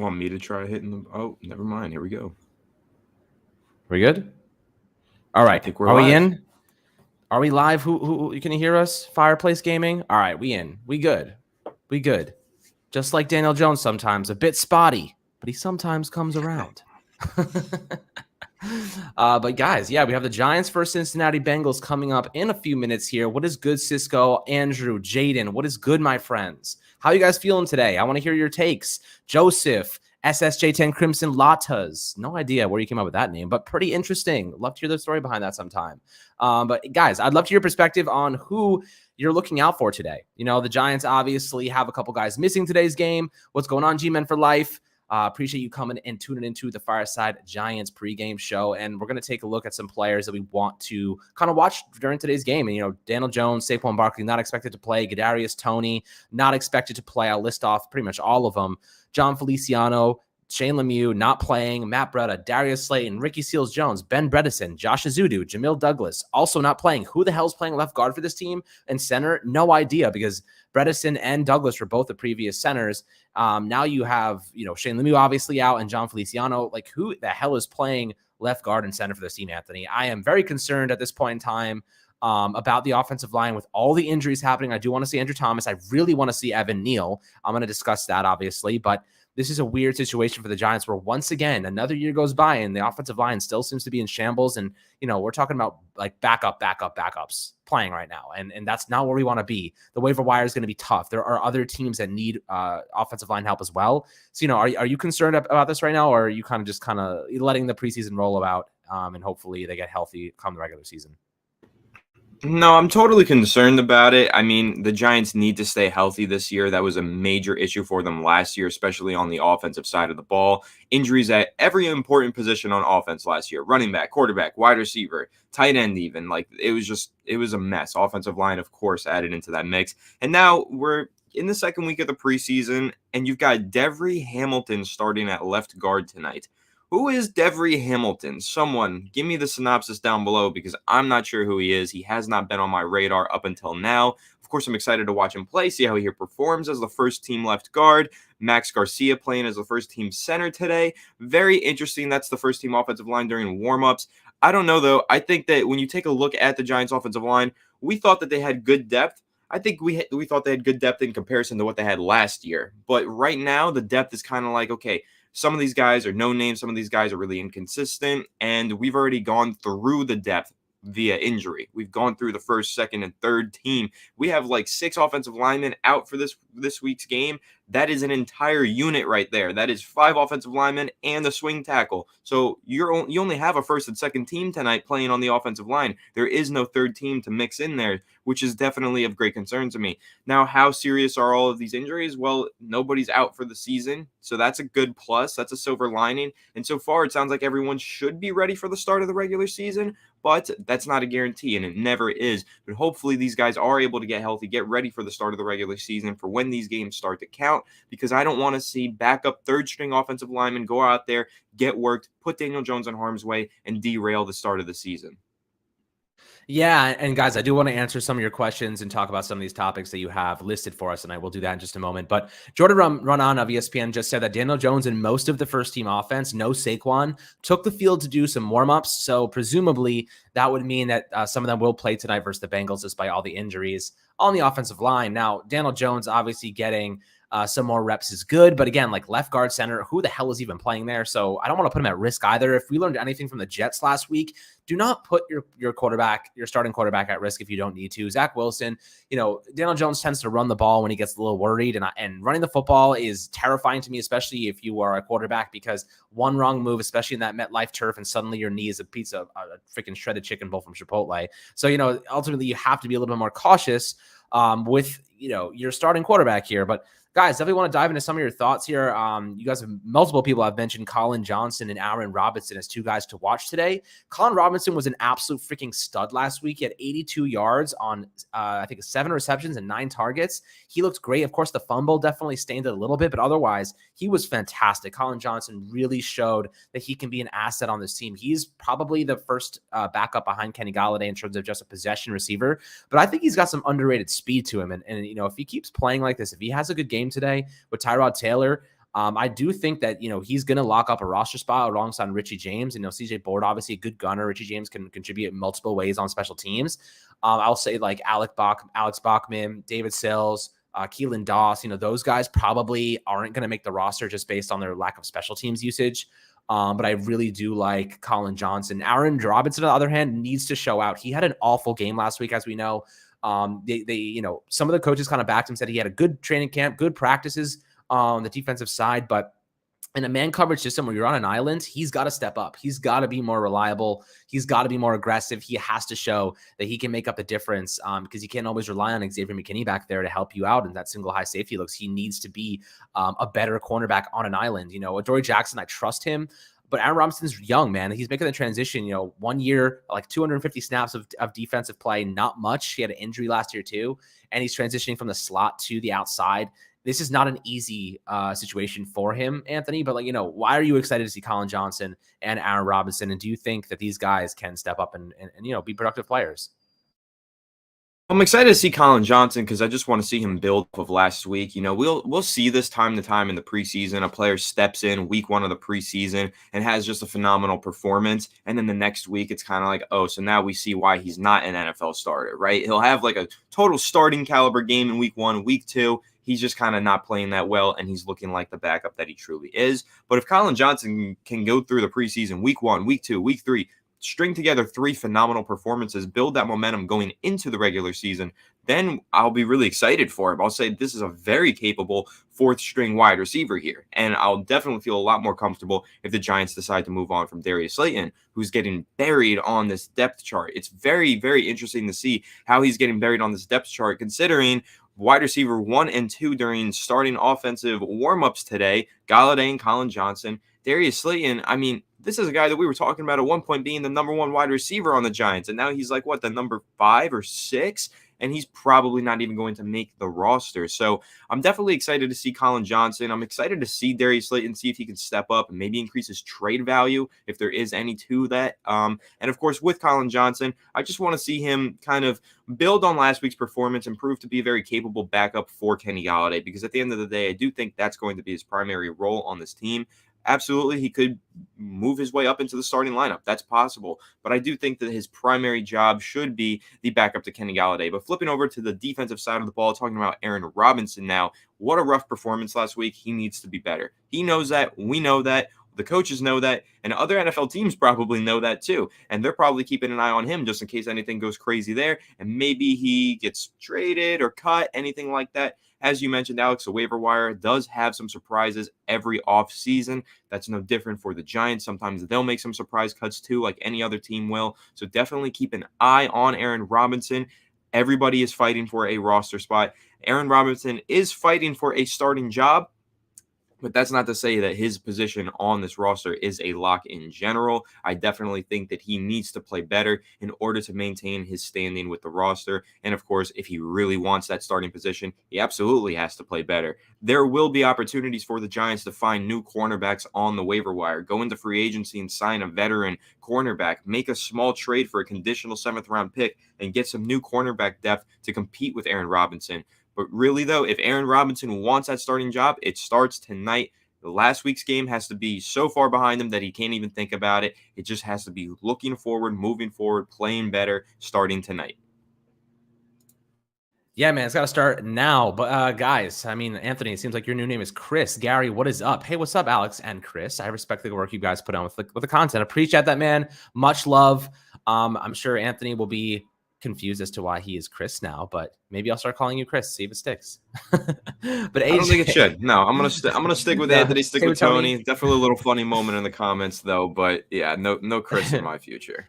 Want me to try hitting the? Oh, never mind. Here we go. We good? All I right. think we're Are we live. in? Are we live? Who can you hear us? Fireplace Gaming? All right, we in. We good. We good. Just like Daniel Jones sometimes, a bit spotty, but he sometimes comes around. But guys, yeah, we have the Giants versus Cincinnati Bengals coming up in a few minutes here. What is good, Cisco, Andrew, Jaden? What is good, my friends? How are you guys feeling today? I want to hear your takes. Joseph, SSJ10 Crimson Latas. No idea where you came up with that name, but pretty interesting. Love to hear the story behind that sometime. But guys, I'd love to hear your perspective on who you're looking out for today. You know, the Giants obviously have a couple guys missing today's game. What's going on, G-Men for life? Appreciate you coming and tuning into the Fireside Giants pregame show. And we're going to take a look at some players that we want to kind of watch during today's game. And, you know, Daniel Jones, Saquon Barkley, not expected to play. Kadarius Toney, not expected to play. I'll list off pretty much all of them. John Feliciano, Shane Lemieux, not playing. Matt Breida, Darius Slayton, Ricky Seals-Jones, Ben Bredesen, Josh Azudu, Jamil Douglas, also not playing. Who the hell's playing left guard for this team? And center? No idea, because Bredesen and Douglas were both the previous centers. Now you have, you know, Shane Lemieux obviously out and John Feliciano. Like, who the hell is playing left guard and center for this team, Anthony? I am very concerned at this point in time about the offensive line with all the injuries happening. I do want to see Andrew Thomas. I really want to see Evan Neal. I'm going to discuss that, obviously, but this is a weird situation for the Giants where once again, another year goes by and the offensive line still seems to be in shambles. And, you know, we're talking about like backups playing right now. And that's not where we want to be. The waiver wire is going to be tough. There are other teams that need offensive line help as well. So, you know, are you concerned about this right now, or are you kind of letting the preseason roll about and hopefully they get healthy come the regular season? No, I'm totally concerned about it. I mean, the Giants need to stay healthy this year. That was a major issue for them last year, especially on the offensive side of the ball. Injuries at every important position on offense last year: running back, quarterback, wide receiver, tight end even. Like, it was a mess. Offensive line, of course, added into that mix. And now we're in the second week of the preseason, and you've got Devery Hamilton starting at left guard tonight. Who is Devery Hamilton? Someone give me the synopsis down below, because I'm not sure who he is. He has not been on my radar up until now. Of course, I'm excited to watch him play, see how he performs as the first team left guard. Max Garcia playing as the first team center today. Very interesting. That's the first team offensive line during warmups. I don't know, though. I think that when you take a look at the Giants offensive line, we thought that they had good depth. I think we thought they had good depth in comparison to what they had last year. But right now, the depth is kind of like, okay, some of these guys are no name. Some of these guys are really inconsistent. And we've already gone through the depth via injury. We've gone through the first, second, and third team. We have like 6 offensive linemen out for this week's game. That is an entire unit right there. That is 5 offensive linemen and the swing tackle. So you only have a first and second team tonight playing on the offensive line. There is no third team to mix in there, which is definitely of great concern to me. Now, how serious are all of these injuries? Well, nobody's out for the season, so that's a good plus. That's a silver lining. And so far, it sounds like everyone should be ready for the start of the regular season, but that's not a guarantee, and it never is. But hopefully these guys are able to get healthy, get ready for the start of the regular season for when these games start to count, because I don't want to see backup third-string offensive linemen go out there, get worked, put Daniel Jones in harm's way, and derail the start of the season. Yeah, and guys, I do want to answer some of your questions and talk about some of these topics that you have listed for us, and I will do that in just a moment. But Jordan Run-On of ESPN just said that Daniel Jones and most of the first-team offense, no Saquon, took the field to do some warm-ups, so presumably that would mean that some of them will play tonight versus the Bengals despite all the injuries on the offensive line. Now, Daniel Jones obviously getting some more reps is good, but again, like left guard, center, who the hell is even playing there? So I don't want to put him at risk either. If we learned anything from the Jets last week, do not put your starting quarterback at risk if you don't need to. Zach Wilson, you know, Daniel Jones tends to run the ball when he gets a little worried, and running the football is terrifying to me, especially if you are a quarterback, because one wrong move, especially in that MetLife turf, and suddenly your knee is a piece of a freaking shredded chicken bowl from Chipotle. So, you know, ultimately you have to be a little bit more cautious with, you know, your starting quarterback here. But guys, definitely want to dive into some of your thoughts here. You guys have multiple people have mentioned Colin Johnson and Aaron Robinson as 2 guys to watch today. Colin Robinson was an absolute freaking stud last week. He had 82 yards on, I think, 7 receptions and 9 targets. He looked great. Of course, the fumble definitely stained it a little bit, but otherwise, he was fantastic. Colin Johnson really showed that he can be an asset on this team. He's probably the first backup behind Kenny Golladay in terms of just a possession receiver, but I think he's got some underrated speed to him. And you know, if he keeps playing like this, if he has a good game today with Tyrod Taylor, I do think that, he's going to lock up a roster spot alongside Richie James. CJ Board, obviously a good gunner. Richie James can contribute in multiple ways on special teams. I'll say like Alex Bachman, David Sills, Keelan Doss, those guys probably aren't going to make the roster just based on their lack of special teams usage. But I really do like Colin Johnson. Aaron Robinson, on the other hand, needs to show out. He had an awful game last week, as we know. Some of the coaches kind of backed him, said he had a good training camp, good practices on the defensive side, but in a man coverage system where you're on an island, he's got to step up. He's got to be more reliable. He's got to be more aggressive. He has to show that he can make up the difference because you can't always rely on Xavier McKinney back there to help you out in that single high safety looks. He needs to be a better cornerback on an island. Adoree Jackson, I trust him. But Aaron Robinson's young, man. He's making the transition, 1 year, like 250 snaps of defensive play, not much. He had an injury last year too. And he's transitioning from the slot to the outside. This is not an easy situation for him, Anthony, but why are you excited to see Colin Johnson and Aaron Robinson? And do you think that these guys can step up and be productive players? I'm excited to see Colin Johnson because I just want to see him build off of last week. We'll see this time to time in the preseason. A player steps in week 1 of the preseason and has just a phenomenal performance. And then the next week, it's kind of like, oh, so now we see why he's not an NFL starter, right? He'll have like a total starting caliber game in week 1, week 2. He's just kind of not playing that well, and he's looking like the backup that he truly is. But if Colin Johnson can go through the preseason, week 1, week 2, week 3, string together 3 phenomenal performances, build that momentum going into the regular season, then I'll be really excited for him. I'll say this is a very capable 4th-string wide receiver here, and I'll definitely feel a lot more comfortable if the Giants decide to move on from Darius Slayton, who's getting buried on this depth chart. It's very, very interesting to see how he's getting buried on this depth chart, considering wide receiver 1 and 2 during starting offensive warmups today, Golladay and Colin Johnson. Darius Slayton, I mean, this is a guy that we were talking about at one point being the number 1 wide receiver on the Giants, and now he's like, the number 5 or 6? And he's probably not even going to make the roster. So I'm definitely excited to see Colin Johnson. I'm excited to see Darius Slayton, see if he can step up and maybe increase his trade value, if there is any to that. And of course, with Colin Johnson, I just want to see him kind of build on last week's performance and prove to be a very capable backup for Kenny Golladay, because at the end of the day, I do think that's going to be his primary role on this team. Absolutely, he could move his way up into the starting lineup. That's possible. But I do think that his primary job should be the backup to Kenny Golladay. But flipping over to the defensive side of the ball, talking about Aaron Robinson now, what a rough performance last week. He needs to be better. He knows that. We know that. The coaches know that. And other NFL teams probably know that too. And they're probably keeping an eye on him just in case anything goes crazy there. And maybe he gets traded or cut, anything like that. As you mentioned, Alex, the waiver wire does have some surprises every offseason. That's no different for the Giants. Sometimes they'll make some surprise cuts too, like any other team will. So definitely keep an eye on Aaron Robinson. Everybody is fighting for a roster spot. Aaron Robinson is fighting for a starting job. But that's not to say that his position on this roster is a lock in general. I definitely think that he needs to play better in order to maintain his standing with the roster. And of course, if he really wants that starting position, he absolutely has to play better. There will be opportunities for the Giants to find new cornerbacks on the waiver wire, go into free agency and sign a veteran cornerback, make a small trade for a conditional 7th round pick, and get some new cornerback depth to compete with Aaron Robinson. But really, though, if Aaron Robinson wants that starting job, it starts tonight. The last week's game has to be so far behind him that he can't even think about it. It just has to be looking forward, moving forward, playing better, starting tonight. Yeah, man, it's got to start now. But guys, I mean, Anthony, it seems like your new name is Chris. Gary, what is up? Hey, what's up, Alex and Chris? I respect the work you guys put on with the content. Appreciate that, man. Much love. I'm sure Anthony will be confused as to why he is Chris now, but maybe I'll start calling you Chris, see if it sticks. But AJ, I don't think it should. No, I'm gonna stick with Anthony, stick with Tony. Definitely a little funny moment in the comments though, but yeah, no Chris in my future.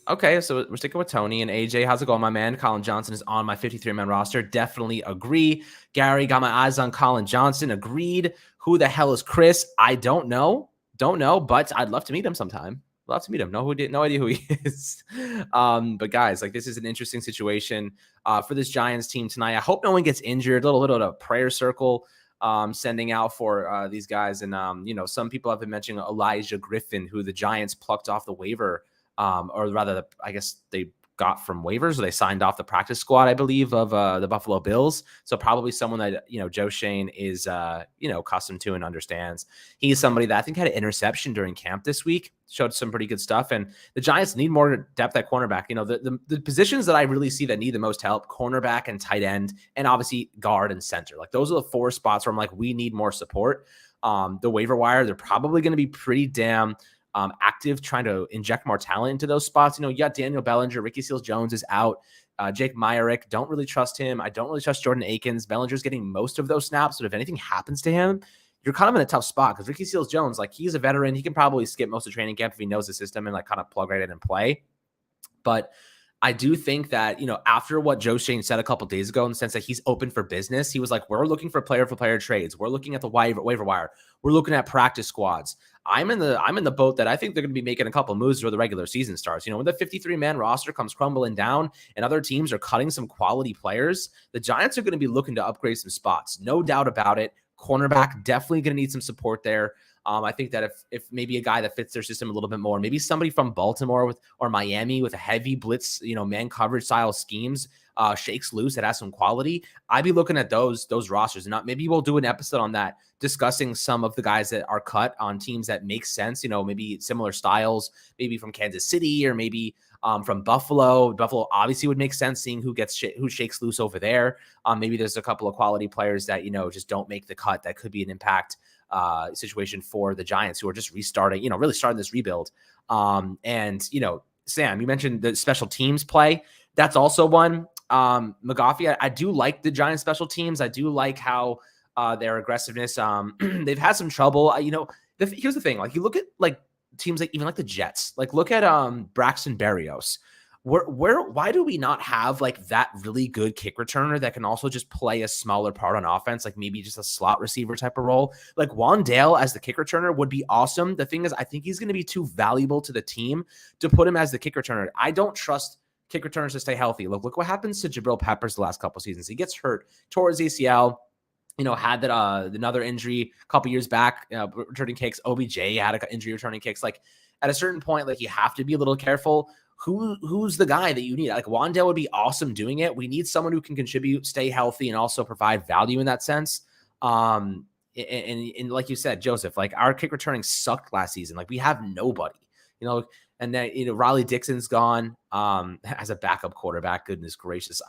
Okay, so we're sticking with Tony. And AJ, how's it going, my man? Colin Johnson is on my 53-man roster. Definitely agree. Gary, got my eyes on Colin Johnson. Agreed. Who the hell is Chris? I don't know, but I'd love to meet him sometime. Love to meet him. No idea who he is. But guys, like, this is an interesting situation for this Giants team tonight. I hope no one gets injured. A little bit of a prayer circle sending out for these guys. And, some people have been mentioning Elijah Griffin, who the Giants plucked off the waiver, or rather, I guess they got from waivers, or they signed off the practice squad, I believe, of the Buffalo Bills. So probably someone that, Joe Shane is, accustomed to and understands. He's somebody that I think had an interception during camp this week, showed some pretty good stuff. And the Giants need more depth at cornerback. The positions that I really see that need the most help, cornerback and tight end, and obviously guard and center. Like those are the 4 spots where I'm like, we need more support. The waiver wire, they're probably going to be pretty damn active trying to inject more talent into those spots. You got Daniel Bellinger, Ricky Seals-Jones is out. Jake Myrick, don't really trust him. I don't really trust Jordan Akins. Bellinger's getting most of those snaps, but if anything happens to him, you're kind of in a tough spot because Ricky Seals-Jones, like he's a veteran. He can probably skip most of training camp if he knows the system and like kind of plug right in and play. But I do think that, after what Joe Shane said a couple of days ago, in the sense that he's open for business, he was like, we're looking for player trades. We're looking at the waiver wire. We're looking at practice squads. I'm in the boat that I think they're going to be making a couple moves before the regular season starts. When the 53-man roster comes crumbling down and other teams are cutting some quality players, the Giants are going to be looking to upgrade some spots. No doubt about it. Cornerback, definitely going to need some support there. I think that if maybe a guy that fits their system a little bit more, maybe somebody from Baltimore or Miami with a heavy blitz, man coverage style schemes, shakes loose, that has some quality, I'd be looking at those rosters. And maybe we'll do an episode on that, discussing some of the guys that are cut on teams that make sense, maybe similar styles, maybe from Kansas City or maybe from Buffalo. Buffalo obviously would make sense, seeing who shakes loose over there. Maybe there's a couple of quality players that, just don't make the cut that could be an impact situation for the Giants, who are just restarting, really starting this rebuild. Sam, you mentioned the special teams play. That's also one. McGoffey, I do like the Giants special teams. I do like how their aggressiveness, they've had some trouble. Here's the thing, like you look at like teams like even like the Jets, like look at Braxton Berrios. Why do we not have like that really good kick returner that can also just play a smaller part on offense, like maybe just a slot receiver type of role? Like Wandale as the kick returner would be awesome. The thing is, I think he's going to be too valuable to the team to put him as the kick returner. I don't trust kick returners to stay healthy. Look what happens to Jabril Peppers the last couple of seasons. He gets hurt, tore his ACL. Had that another injury a couple years back, returning kicks. OBJ had an injury returning kicks. Like at a certain point, like you have to be a little careful. Who's the guy that you need? Like Wandale would be awesome doing it. We need someone who can contribute, stay healthy, and also provide value in that sense. And like you said, Joseph, like our kick returning sucked last season. Like we have nobody, and then, Riley Dixon's gone as a backup quarterback. Goodness gracious.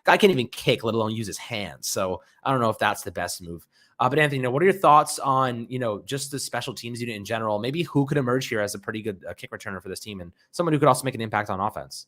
Guy can't even kick, let alone use his hands. So I don't know if that's the best move. But Anthony, what are your thoughts on, just the special teams unit in general? Maybe who could emerge here as a pretty good kick returner for this team and someone who could also make an impact on offense?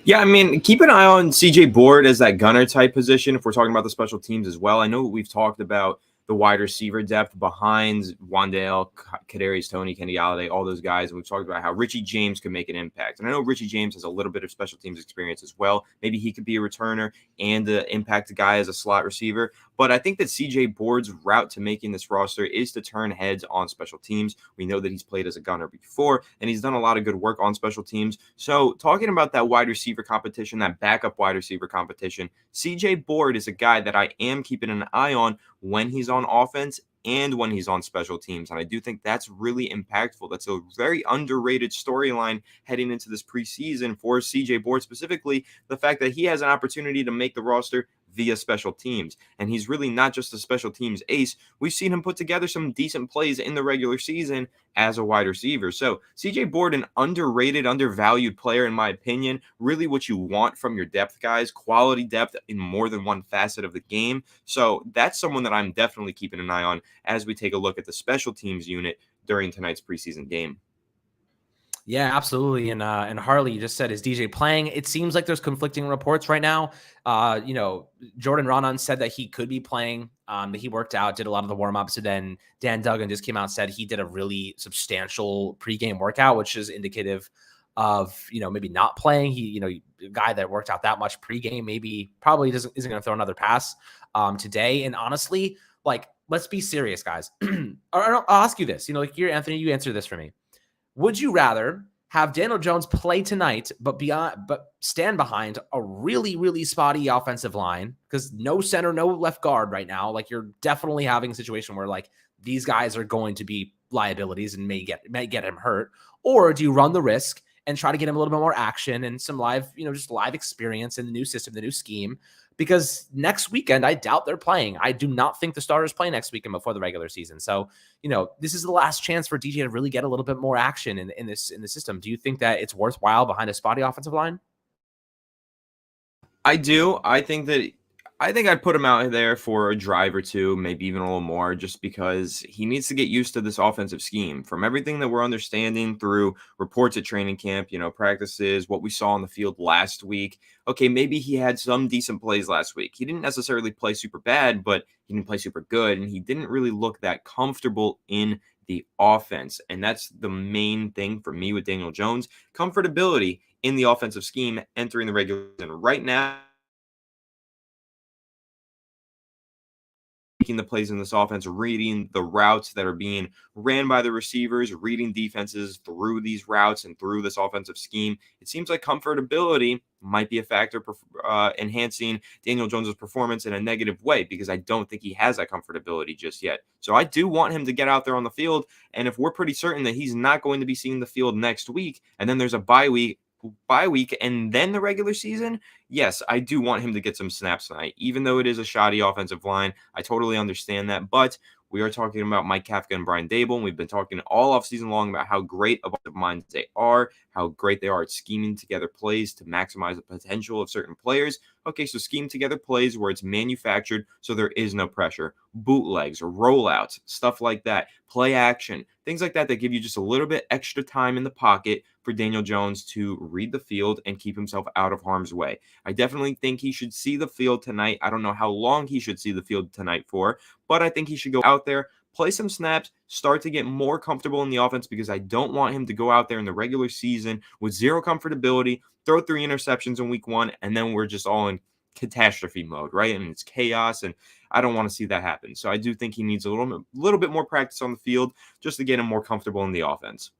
Yeah, I mean, keep an eye on CJ Board as that gunner type position if we're talking about the special teams as well. I know we've talked about the wide receiver depth behind Wandale, Kadarius Toney, Kenny Golladay, all those guys. And we've talked about how Richie James could make an impact. And I know Richie James has a little bit of special teams experience as well. Maybe he could be a returner and impact guy as a slot receiver. But I think that CJ Board's route to making this roster is to turn heads on special teams. We know that he's played as a gunner before, and he's done a lot of good work on special teams. So talking about that wide receiver competition, that backup wide receiver competition, CJ Board is a guy that I am keeping an eye on when he's on offense and when he's on special teams. And I do think that's really impactful. That's a very underrated storyline heading into this preseason for CJ Board, specifically the fact that he has an opportunity to make the roster via special teams. And he's really not just a special teams ace. We've seen him put together some decent plays in the regular season as a wide receiver. So CJ Board, an underrated, undervalued player, in my opinion. Really what you want from your depth guys, quality depth in more than one facet of the game. So that's someone that I'm definitely keeping an eye on as we take a look at the special teams unit during tonight's preseason game. Yeah, absolutely. And Harley, you just said, is DJ playing? It seems like there's conflicting reports right now. Jordan Ronan said that he could be playing, that he worked out, did a lot of the warm-ups. And then Dan Duggan just came out and said he did a really substantial pregame workout, which is indicative of, maybe not playing. He, a guy that worked out that much pregame, probably isn't going to throw another pass today. And honestly, like, let's be serious, guys. I'll ask you this, here, Anthony, you answer this for me. Would you rather have Daniel Jones play tonight, but stand behind a really, really spotty offensive line? Because no center, no left guard right now. Like, you're definitely having a situation where like these guys are going to be liabilities and may get him hurt. Or do you run the risk and try to get him a little bit more action and some live, just live experience in the new system, the new scheme. Because next weekend, I doubt they're playing. I do not think the starters play next weekend before the regular season. So, this is the last chance for DJ to really get a little bit more action in the system. Do you think that it's worthwhile behind a spotty offensive line? I do. I think I'd put him out there for a drive or two, maybe even a little more, just because he needs to get used to this offensive scheme. From everything that we're understanding through reports at training camp, practices, what we saw on the field last week. Okay, maybe he had some decent plays last week. He didn't necessarily play super bad, but he didn't play super good, and he didn't really look that comfortable in the offense. And that's the main thing for me with Daniel Jones, comfortability in the offensive scheme entering the regular season. Right now, making the plays in this offense, reading the routes that are being ran by the receivers, reading defenses through these routes and through this offensive scheme. It seems like comfortability might be a factor enhancing Daniel Jones's performance in a negative way, because I don't think he has that comfortability just yet. So I do want him to get out there on the field. And if we're pretty certain that he's not going to be seeing the field next week, and then there's a bye week and then the regular season, yes, I do want him to get some snaps tonight, even though it is a shoddy offensive line. I totally understand that, but we are talking about Mike Kafka and Brian Dable, and we've been talking all offseason long about how great of minds they are, how great they are at scheming together plays to maximize the potential of certain players. Okay, so scheme together plays where it's manufactured so there is no pressure. Bootlegs, rollouts, stuff like that, play action, things like that that give you just a little bit extra time in the pocket for Daniel Jones to read the field and keep himself out of harm's way. I definitely think he should see the field tonight. I don't know how long he should see the field tonight for, but I think he should go out there, play some snaps, start to get more comfortable in the offense, because I don't want him to go out there in the regular season with zero comfortability, throw 3 interceptions in week 1, and then we're just all in catastrophe mode, right? And it's chaos, and I don't want to see that happen. So I do think he needs a little bit more practice on the field just to get him more comfortable in the offense.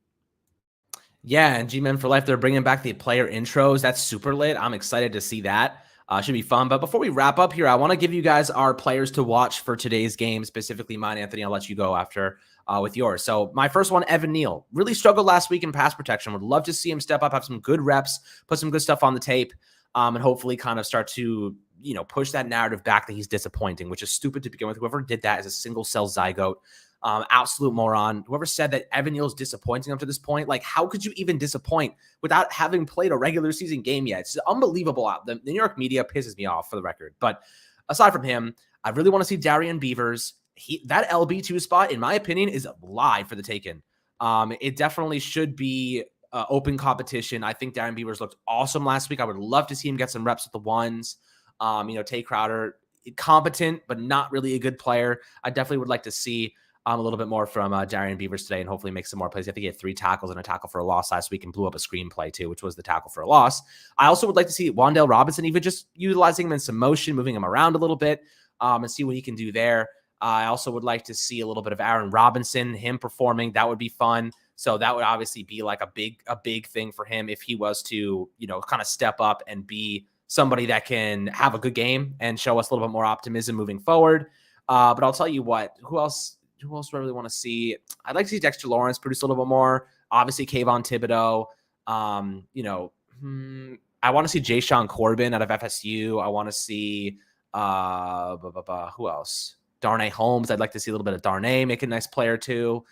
Yeah, and G-Men for Life, they're bringing back the player intros. That's super lit. I'm excited to see that. Should be fun. But before we wrap up here, I want to give you guys our players to watch for today's game, specifically mine, Anthony. I'll let you go after with yours. So my first one, Evan Neal. Really struggled last week in pass protection. Would love to see him step up, have some good reps, put some good stuff on the tape, and hopefully kind of start to, push that narrative back that he's disappointing, which is stupid to begin with. Whoever did that is a single cell zygote. Absolute moron. Whoever said that Evan Neal is disappointing up to this point, like, how could you even disappoint without having played a regular season game yet? It's unbelievable. The New York media pisses me off, for the record. But aside from him, I really want to see Darian Beavers. That LB2 spot, in my opinion, is live for the taking. It definitely should be open competition. I think Darian Beavers looked awesome last week. I would love to see him get some reps with the ones. Tay Crowder, competent, but not really a good player. I definitely would like to see a little bit more from Darian Beavers today, and hopefully make some more plays. I think he had 3 tackles and a tackle for a loss last week and blew up a screenplay too, which was the tackle for a loss. I also would like to see Wan'Dale Robinson even just utilizing him in some motion, moving him around a little bit, and see what he can do there. I also would like to see a little bit of Aaron Robinson, him performing. That would be fun. So that would obviously be like a big thing for him if he was to, kind of step up and be somebody that can have a good game and show us a little bit more optimism moving forward. But I'll tell you what, who else do I really want to see? I'd like to see Dexter Lawrence produce a little bit more. Obviously, Kayvon Thibodeau. I want to see Jay Sean Corbin out of FSU. I want to see who else? Darnay Holmes. I'd like to see a little bit of Darnay make a nice play or two.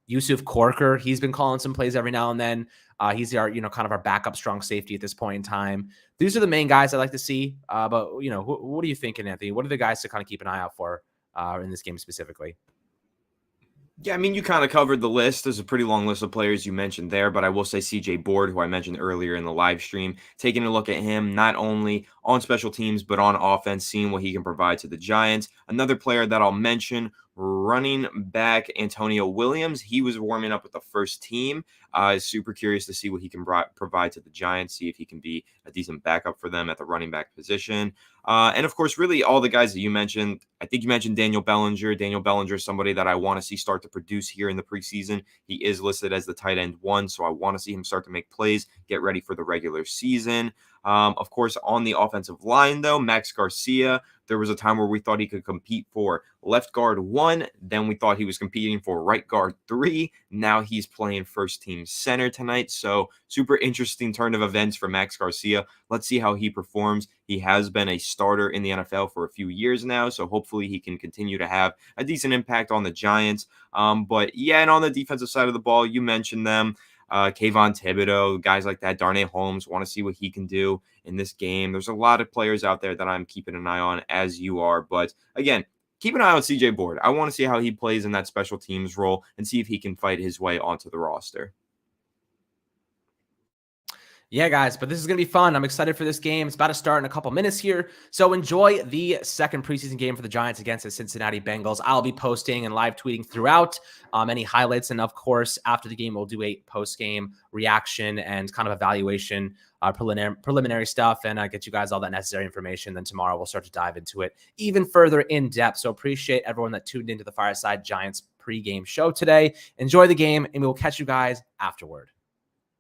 Yusuf Corker. He's been calling some plays every now and then. He's our, kind of our backup strong safety at this point in time. These are the main guys I'd like to see. But what are you thinking, Anthony? What are the guys to kind of keep an eye out for in this game specifically? Yeah, I mean, you kind of covered the list. There's a pretty long list of players you mentioned there, but I will say CJ Board, who I mentioned earlier in the live stream, taking a look at him not only on special teams, but on offense, seeing what he can provide to the Giants. Another player that I'll mention, running back Antonio Williams. He was warming up with the first team. Super curious to see what he can provide to the Giants, see if he can be a decent backup for them at the running back position. And of course, really all the guys that you mentioned. I think you mentioned Daniel Bellinger. Daniel Bellinger is somebody that I want to see start to produce here in the preseason. He is listed as the tight end 1, so I want to see him start to make plays, get ready for the regular season. Of course, on the offensive line, though, Max Garcia, There was a time where we thought he could compete for left guard 1. Then we thought he was competing for right guard 3. Now he's playing first team center tonight. So super interesting turn of events for Max Garcia. Let's see how he performs. He has been a starter in the NFL for a few years now. So hopefully he can continue to have a decent impact on the Giants. But yeah, and on the defensive side of the ball, you mentioned them. Kayvon Thibodeau, guys like that, Darnay Holmes, want to see what he can do in this game. There's a lot of players out there that I'm keeping an eye on, as you are. But again, keep an eye on CJ Board. I want to see how he plays in that special teams role and see if he can fight his way onto the roster. Yeah, guys, but this is going to be fun. I'm excited for this game. It's about to start in a couple minutes here. So enjoy the second preseason game for the Giants against the Cincinnati Bengals. I'll be posting and live tweeting throughout any highlights. And of course, after the game, we'll do a post-game reaction and kind of evaluation, preliminary stuff, and get you guys all that necessary information. Then tomorrow we'll start to dive into it even further in depth. So appreciate everyone that tuned into the Fireside Giants pregame show today. Enjoy the game, and we will catch you guys afterward.